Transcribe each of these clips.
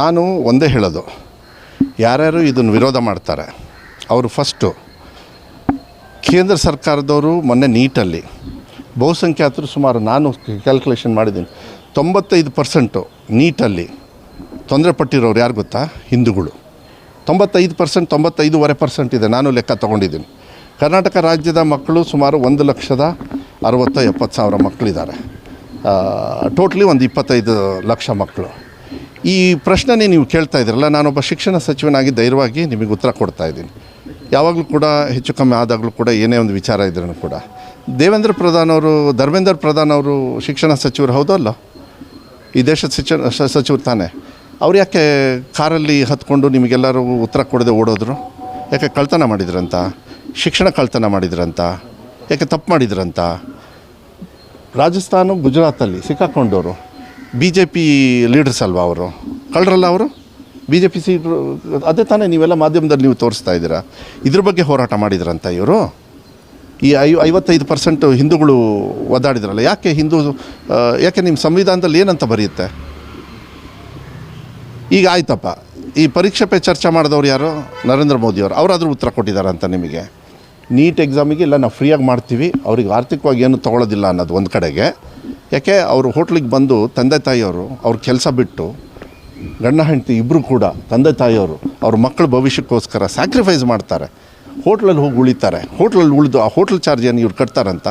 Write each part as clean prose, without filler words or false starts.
ನಾನು ಒಂದೇ ಹೇಳೋದು, ಯಾರ್ಯಾರು ಇದನ್ನು ವಿರೋಧ ಮಾಡ್ತಾರೆ ಅವರು ಫಸ್ಟು ಕೇಂದ್ರ ಸರ್ಕಾರದವರು ಮೊನ್ನೆ ನೀಟಲ್ಲಿ ಬಹುಸಂಖ್ಯಾತರು ಸುಮಾರು ನಾನು ಕ್ಯಾಲ್ಕುಲೇಷನ್ ಮಾಡಿದ್ದೀನಿ 95% ನೀಟಲ್ಲಿ ತೊಂದರೆ ಪಟ್ಟಿರೋರು ಯಾರು ಗೊತ್ತಾ? ಹಿಂದೂಗಳು. 95%, 95.5% ಇದೆ. ನಾನು ಲೆಕ್ಕ ತೊಗೊಂಡಿದ್ದೀನಿ. ಕರ್ನಾಟಕ ರಾಜ್ಯದ ಮಕ್ಕಳು ಸುಮಾರು 1,60,70,000 ಮಕ್ಕಳಿದ್ದಾರೆ. ಟೋಟ್ಲಿ ಒಂದು 25 ಲಕ್ಷ ಮಕ್ಕಳು. ಈ ಪ್ರಶ್ನೆ ನೀವು ಕೇಳ್ತಾ ಇದ್ದೀರಲ್ಲ, ನಾನೊಬ್ಬ ಶಿಕ್ಷಣ ಸಚಿವನಾಗಿ ಧೈರ್ಯವಾಗಿ ನಿಮಗೆ ಉತ್ತರ ಕೊಡ್ತಾ ಇದ್ದೀನಿ. ಯಾವಾಗಲೂ ಕೂಡ ಹೆಚ್ಚು ಕಮ್ಮಿ ಆದಾಗಲೂ ಕೂಡ ಏನೇ ಒಂದು ವಿಚಾರ ಇದ್ರೂ ಕೂಡ ಧರ್ಮೇಂದ್ರ ಪ್ರಧಾನ್ ಅವರು ಶಿಕ್ಷಣ ಸಚಿವರು ಹೌದೋ ಅಲ್ಲ? ಈ ದೇಶದ ಸಚಿವರು ತಾನೇ. ಅವ್ರು ಯಾಕೆ ಕಾರಲ್ಲಿ ಹತ್ಕೊಂಡು ನಿಮಗೆಲ್ಲರೂ ಉತ್ತರ ಕೊಡದೆ ಓಡೋದ್ರು? ಯಾಕೆ ಕಳ್ತನ ಮಾಡಿದ್ರಂತ? ಶಿಕ್ಷಣ ಕಳ್ತನ ಮಾಡಿದ್ರಂತ? ಯಾಕೆ ತಪ್ಪು ಮಾಡಿದ್ರಂತ? ರಾಜಸ್ಥಾನ ಗುಜರಾತಲ್ಲಿ ಸಿಕ್ಕಾಕೊಂಡವರು BJP ಲೀಡರ್ಸ್ ಅಲ್ವಾ? ಅವರು ಕಳ್ಳರಲ್ಲ? ಅವರು BJP ಸೀಡ್ರು ಅದೇ ತಾನೇ. ನೀವೆಲ್ಲ ಮಾಧ್ಯಮದಲ್ಲಿ ನೀವು ತೋರಿಸ್ತಾ ಇದ್ದೀರಾ. ಇದ್ರ ಬಗ್ಗೆ ಹೋರಾಟ ಮಾಡಿದ್ರಂತ ಇವರು. ಈ 55% ಹಿಂದೂಗಳು ಒದ್ದಾಡಿದ್ರಲ್ಲ, ಯಾಕೆ ಯಾಕೆ ನಿಮ್ಮ ಸಂವಿಧಾನದಲ್ಲಿ ಏನಂತ ಬರೆಯುತ್ತೆ? ಈಗ ಆಯ್ತಪ್ಪ, ಈ ಪರೀಕ್ಷೆ ಪೇ ಚರ್ಚೆ ಮಾಡಿದವ್ರು ಯಾರು? ನರೇಂದ್ರ ಮೋದಿಯವರು. ಅವರಾದರೂ ಉತ್ತರ ಕೊಟ್ಟಿದ್ದಾರಂತ ನಿಮಗೆ. ನೀಟ್ ಎಕ್ಸಾಮಿಗೆ ಇಲ್ಲ ನಾವು ಫ್ರೀಯಾಗಿ ಮಾಡ್ತೀವಿ, ಅವ್ರಿಗೆ ಆರ್ಥಿಕವಾಗಿ ಏನು ತೊಗೊಳ್ಳೋದಿಲ್ಲ ಅನ್ನೋದು ಒಂದು ಕಡೆಗೆ. ಯಾಕೆ ಅವರು ಹೋಟ್ಲಿಗೆ ಬಂದು ತಂದೆ ತಾಯಿಯವರು ಅವ್ರ ಕೆಲಸ ಬಿಟ್ಟು ಗಂಡ ಹೆಂಡತಿ ಇಬ್ಬರು ಕೂಡ ತಂದೆ ತಾಯಿಯವರು ಅವ್ರ ಮಕ್ಕಳ ಭವಿಷ್ಯಕ್ಕೋಸ್ಕರ ಸ್ಯಾಕ್ರಿಫೈಸ್ ಮಾಡ್ತಾರೆ. ಹೋಟ್ಲಲ್ಲಿ ಹೋಗಿ ಉಳಿತಾರೆ. ಹೋಟ್ಲಲ್ಲಿ ಉಳಿದು ಆ ಹೋಟ್ಲ್ ಚಾರ್ಜನ್ನು ಇವ್ರು ಕಟ್ತಾರಂತ.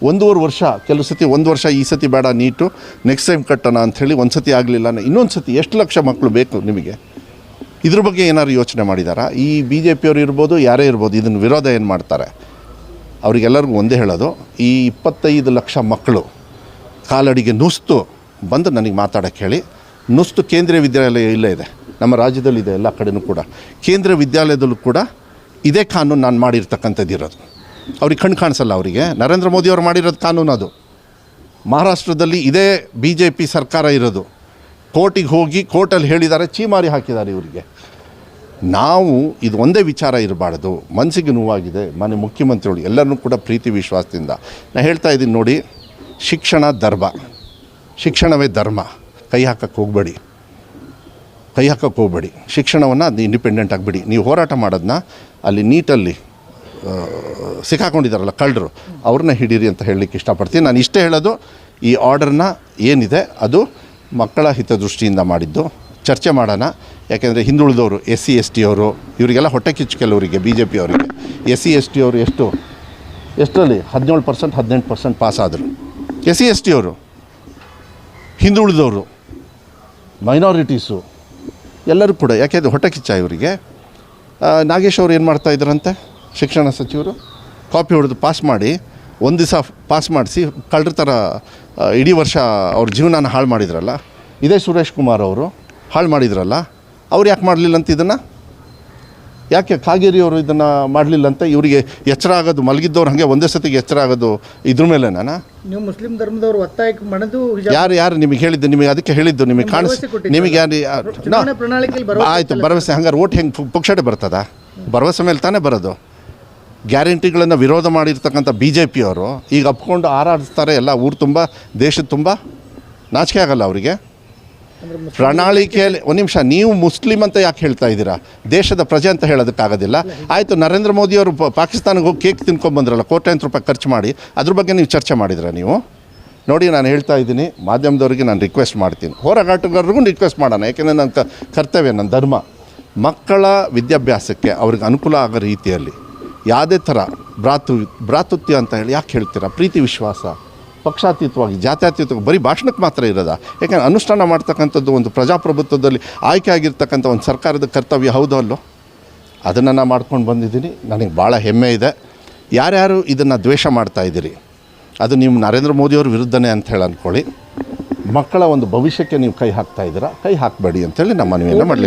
1.5 ವರ್ಷ, ಕೆಲವು ಸತಿ 1 ವರ್ಷ, ಈ ಸತಿ ಬೇಡ ನೀಟು, ನೆಕ್ಸ್ಟ್ ಟೈಮ್ ಕಟ್ಟೋಣ ಅಂಥೇಳಿ ಒಂದು ಸತಿ ಆಗಲಿಲ್ಲ, ಇನ್ನೊಂದು ಸತಿ ಎಷ್ಟು ಲಕ್ಷ ಮಕ್ಕಳು ಬೇಕು ನಿಮಗೆ? ಇದ್ರ ಬಗ್ಗೆ ಏನಾದ್ರು ಯೋಚನೆ ಮಾಡಿದಾರಾ? ಈ BJP ಅವರು ಇರ್ಬೋದು, ಯಾರೇ ಇರ್ಬೋದು, ಇದನ್ನು ವಿರೋಧ ಏನು ಮಾಡ್ತಾರೆ ಅವರಿಗೆಲ್ಲರಿಗೂ ಒಂದೇ ಹೇಳೋದು, ಈ 25 ಲಕ್ಷ ಮಕ್ಕಳು ಕಾಲಡಿಗೆ ನುಸ್ತು ಬಂದು ನನಗೆ ಮಾತಾಡೋಕ್ಕೆ ಹೇಳಿ. ನುಸ್ತು ಕೇಂದ್ರೀಯ ವಿದ್ಯಾಲಯ ಇಲ್ಲೇ ಇದೆ, ನಮ್ಮ ರಾಜ್ಯದಲ್ಲಿದೆ, ಎಲ್ಲ ಕಡೆಯೂ ಕೂಡ ಕೇಂದ್ರೀಯ ವಿದ್ಯಾಲಯದಲ್ಲೂ ಕೂಡ ಇದೇ ಕಾನೂನು ನಾನು ಮಾಡಿರ್ತಕ್ಕಂಥದ್ದು ಇರೋದು. ಅವ್ರಿಗೆ ಕಣ್ಣು ಕಾಣಿಸಲ್ಲ. ಅವರಿಗೆ ನರೇಂದ್ರ ಮೋದಿಯವರು ಮಾಡಿರೋದು ಕಾನೂನು ಅದು. ಮಹಾರಾಷ್ಟ್ರದಲ್ಲಿ ಇದೇ BJP ಸರ್ಕಾರ ಇರೋದು. ಕೋರ್ಟಿಗೆ ಹೋಗಿ ಕೋರ್ಟಲ್ಲಿ ಹೇಳಿದ್ದಾರೆ, ಚೀಮಾರಿ ಹಾಕಿದ್ದಾರೆ ಇವರಿಗೆ. ನಾವು ಇದು ಒಂದೇ ವಿಚಾರ ಇರಬಾರ್ದು. ಮನಸ್ಸಿಗೆ ನೋವಾಗಿದೆ. ಮನೆ ಮುಖ್ಯಮಂತ್ರಿಗಳು ಎಲ್ಲರನ್ನೂ ಕೂಡ ಪ್ರೀತಿ ವಿಶ್ವಾಸದಿಂದ ನಾನು ಹೇಳ್ತಾ ಇದ್ದೀನಿ ನೋಡಿ, ಶಿಕ್ಷಣ ಧರ್ಮ, ಶಿಕ್ಷಣವೇ ಧರ್ಮ. ಕೈ ಹಾಕಕ್ಕೆ ಹೋಗಬೇಡಿ. ಶಿಕ್ಷಣವನ್ನು ಅದು ಇಂಡಿಪೆಂಡೆಂಟ್ ಆಗಿಬಿಡಿ. ನೀವು ಹೋರಾಟ ಮಾಡೋದನ್ನ ಅಲ್ಲಿ ನೀಟಲ್ಲಿ ಸಿಕ್ಕಾಕೊಂಡಿದ್ದಾರಲ್ಲ ಕಳ್ಳರು, ಅವ್ರನ್ನ ಹಿಡೀರಿ ಅಂತ ಹೇಳಲಿಕ್ಕೆ ಇಷ್ಟಪಡ್ತೀನಿ. ನಾನು ಇಷ್ಟೇ ಹೇಳೋದು, ಈ ಆರ್ಡರ್ನ ಏನಿದೆ ಅದು ಮಕ್ಕಳ ಹಿತದೃಷ್ಟಿಯಿಂದ ಮಾಡಿದ್ದು. ಚರ್ಚೆ ಮಾಡೋಣ. ಯಾಕೆಂದರೆ ಹಿಂದುಳಿದವರು SC ST ಅವರು ಇವರಿಗೆಲ್ಲ ಹೊಟ್ಟೆ ಕಿಚ್ಚು. ಕೆಲವರಿಗೆ BJP ಅವರಿಗೆ SC ST ಅವರು ಎಷ್ಟರಲ್ಲಿ 17%, 18% ಪಾಸ್ ಆದರು. SC ST ಅವರು, ಹಿಂದುಳಿದವರು, ಮೈನಾರಿಟೀಸು ಎಲ್ಲರೂ ಕೂಡ. ಯಾಕೆಂದರೆ ಹೊಟ್ಟೆ ಕಿಚ್ಚ ಇವರಿಗೆ. ನಾಗೇಶ್ ಅವರು ಏನು ಮಾಡ್ತಾಯಿದ್ರಂತೆ, ಶಿಕ್ಷಣ ಸಚಿವರು ಕಾಪಿ ಹೊಡೆದು ಪಾಸ್ ಮಾಡಿ, ಒಂದು ದಿವಸ ಪಾಸ್ ಮಾಡಿಸಿ ಕಳ್ಳರ ಥರ ಇಡೀ ವರ್ಷ ಅವ್ರ ಜೀವನನ ಹಾಳು ಮಾಡಿದ್ರಲ್ಲ. ಇದೇ ಸುರೇಶ್ ಕುಮಾರ್ ಅವರು ಹಾಳು ಮಾಡಿದ್ರಲ್ಲ. ಅವ್ರು ಯಾಕೆ ಮಾಡಲಿಲ್ಲ ಅಂತ ಇದನ್ನು? ಯಾಕೆ ಕಾಗೇರಿ ಅವರು ಇದನ್ನು ಮಾಡಲಿಲ್ಲ ಅಂತ? ಇವರಿಗೆ ಎಚ್ಚರ ಆಗೋದು, ಮಲಗಿದ್ದವ್ರು ಹಾಗೆ ಒಂದೇ ಸತಿಗೆ ಎಚ್ಚರ ಆಗೋದು ಇದ್ರ ಮೇಲೆ. ನೀವು ಮುಸ್ಲಿಂ ಧರ್ಮದವರು ಒತ್ತಾಯಕ್ಕೆ ಮಾಡೋದು ಯಾರು ನಿಮಗೆ ಹೇಳಿದ್ದು? ನಿಮಗೆ ಅದಕ್ಕೆ ಹೇಳಿದ್ದು, ನಿಮಗೆ ನಿಮಗೆ ಯಾರು? ಆಯಿತು, ಭರವಸೆ. ಹಂಗಾರೆ ಓಟ್ ಹೆಂಗೆ ಪುಕ್ಷಟೆ ಬರ್ತದ? ಭರವಸೆ ಮೇಲೆ ತಾನೇ ಬರೋದು. ಗ್ಯಾರಂಟಿಗಳನ್ನು ವಿರೋಧ ಮಾಡಿರ್ತಕ್ಕಂಥ BJP ಅವರು ಈಗ ಅಪ್ಕೊಂಡು ಹಾರಾಡಿಸ್ತಾರೆ ಎಲ್ಲ ಊರು ತುಂಬ, ದೇಶದ ತುಂಬ. ನಾಚಿಕೆ ಆಗಲ್ಲ ಅವರಿಗೆ? ಪ್ರಣಾಳಿಕೆಯಲ್ಲಿ ಒಂದು ನಿಮಿಷ, ನೀವು ಮುಸ್ಲಿಂ ಅಂತ ಯಾಕೆ ಹೇಳ್ತಾ ಇದ್ದೀರಾ? ದೇಶದ ಪ್ರಜೆ ಅಂತ ಹೇಳೋದಕ್ಕಾಗೋದಿಲ್ಲ. ಆಯಿತು, ನರೇಂದ್ರ ಮೋದಿಯವರು ಪಾಕಿಸ್ತಾನಕ್ಕೆ ಹೋಗಿ ಕೇಕ್ ತಿನ್ಕೊಂಡ್ಬಂದ್ರಲ್ಲ, ಕೋಟ್ಯಾಂತರ ರೂಪಾಯಿ ಖರ್ಚು ಮಾಡಿ, ಅದ್ರ ಬಗ್ಗೆ ನೀವು ಚರ್ಚೆ ಮಾಡಿದ್ರ ನೀವು? ನೋಡಿ, ನಾನು ಹೇಳ್ತಾ ಇದ್ದೀನಿ, ಮಾಧ್ಯಮದವರಿಗೆ ನಾನು ರಿಕ್ವೆಸ್ಟ್ ಮಾಡ್ತೀನಿ, ಹೋರಾಟಗಾರರಿಗೂ ರಿಕ್ವೆಸ್ಟ್ ಮಾಡೋಣ. ಯಾಕೆಂದರೆ ನನ್ನ ಕರ್ತವ್ಯ, ನನ್ನ ಧರ್ಮ. ಮಕ್ಕಳ ವಿದ್ಯಾಭ್ಯಾಸಕ್ಕೆ ಅವ್ರಿಗೆ ಅನುಕೂಲ ಆಗೋ ರೀತಿಯಲ್ಲಿ ಯಾವುದೇ ಥರ ಭ್ರಾತೃತ್ವ ಅಂತ ಹೇಳಿ ಯಾಕೆ ಹೇಳ್ತೀರಾ? ಪ್ರೀತಿ ವಿಶ್ವಾಸ, ಪಕ್ಷಾತೀತವಾಗಿ, ಜಾತ್ಯತೀತವಾಗಿ ಬರೀ ಭಾಷಣಕ್ಕೆ ಮಾತ್ರ ಇರೋದ? ಯಾಕೆಂದರೆ ಅನುಷ್ಠಾನ ಮಾಡ್ತಕ್ಕಂಥದ್ದು ಒಂದು ಪ್ರಜಾಪ್ರಭುತ್ವದಲ್ಲಿ ಆಯ್ಕೆ ಆಗಿರ್ತಕ್ಕಂಥ ಒಂದು ಸರ್ಕಾರದ ಕರ್ತವ್ಯ ಹೌದೋ ಅಲ್ಲೋ? ಅದನ್ನು ನಾನು ಮಾಡ್ಕೊಂಡು ಬಂದಿದ್ದೀನಿ. ನನಗೆ ಭಾಳ ಹೆಮ್ಮೆ ಇದೆ. ಯಾರ್ಯಾರು ಇದನ್ನು ದ್ವೇಷ ಮಾಡ್ತಾಯಿದ್ದೀರಿ, ಅದು ನೀವು ನರೇಂದ್ರ ಮೋದಿಯವ್ರ ವಿರುದ್ಧನೇ ಅಂತ ಹೇಳಿ ಅಂದ್ಕೊಳ್ಳಿ. ಮಕ್ಕಳ ಒಂದು ಭವಿಷ್ಯಕ್ಕೆ ನೀವು ಕೈ ಹಾಕ್ತಾಯಿದ್ದೀರಾ, ಕೈ ಹಾಕಬೇಡಿ ಅಂತೇಳಿ ನಮ್ಮ ಮನವಿಯನ್ನು ಮಾಡಲಿಕ್ಕೆ